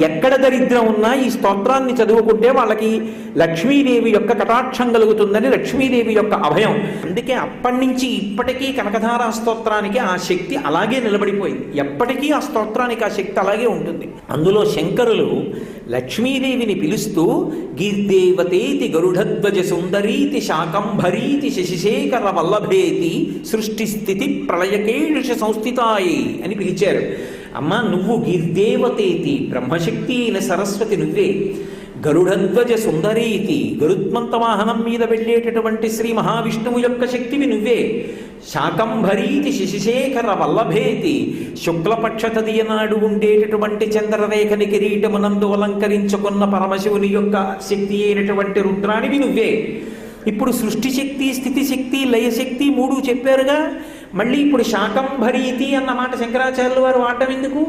ఎక్కడ దరిద్రం ఉన్నా ఈ స్తోత్రాన్ని చదువుకుంటే వాళ్ళకి లక్ష్మీదేవి యొక్క కటాక్షం కలుగుతుందని లక్ష్మీదేవి యొక్క అభయం. అందుకే అప్పటి నుంచి ఇప్పటికీ కనకధారా స్తోత్రానికి ఆ శక్తి అలాగే నిలబడిపోయింది. ఎప్పటికీ ఆ స్తోత్రానికి ఆ శక్తి అలాగే ఉంటుంది. అందులో శంకరులు లక్ష్మీదేవిని పిలుస్తూ గీర్దేవతేతి గరుడధ్వజ సుందరీతి శాకంభరీతి శశిశేఖర వల్లభేతి సృష్టి స్థితి ప్రళయకేష సంస్థితాయి అని పిలిచారు. అమ్మ, నువ్వు గీర్దేవతేతి, బ్రహ్మశక్తి అయిన సరస్వతి నువ్వే. గరుడధ్వజ సుందరీతి, గరుత్మంత వాహనం మీద వెళ్ళేటటువంటి శ్రీ మహావిష్ణువు యొక్క శక్తివి నువ్వే. శాకంభరీతి శశిశేఖర వల్లభేతి, శుక్లపక్ష తదియ నాడు ఉండేటటువంటి చంద్రరేఖని కిరీటమునందు అలంకరించుకున్న పరమశివుని యొక్క శక్తి అయినటువంటి రుద్రానివి నువ్వే. ఇప్పుడు సృష్టి శక్తి, స్థితి శక్తి, లయశక్తి మూడు చెప్పారుగా. మళ్ళీ ఇప్పుడు శాకంభరీతి అన్న మాట శంకరాచార్యుల వారు వాడటం ఎందుకు?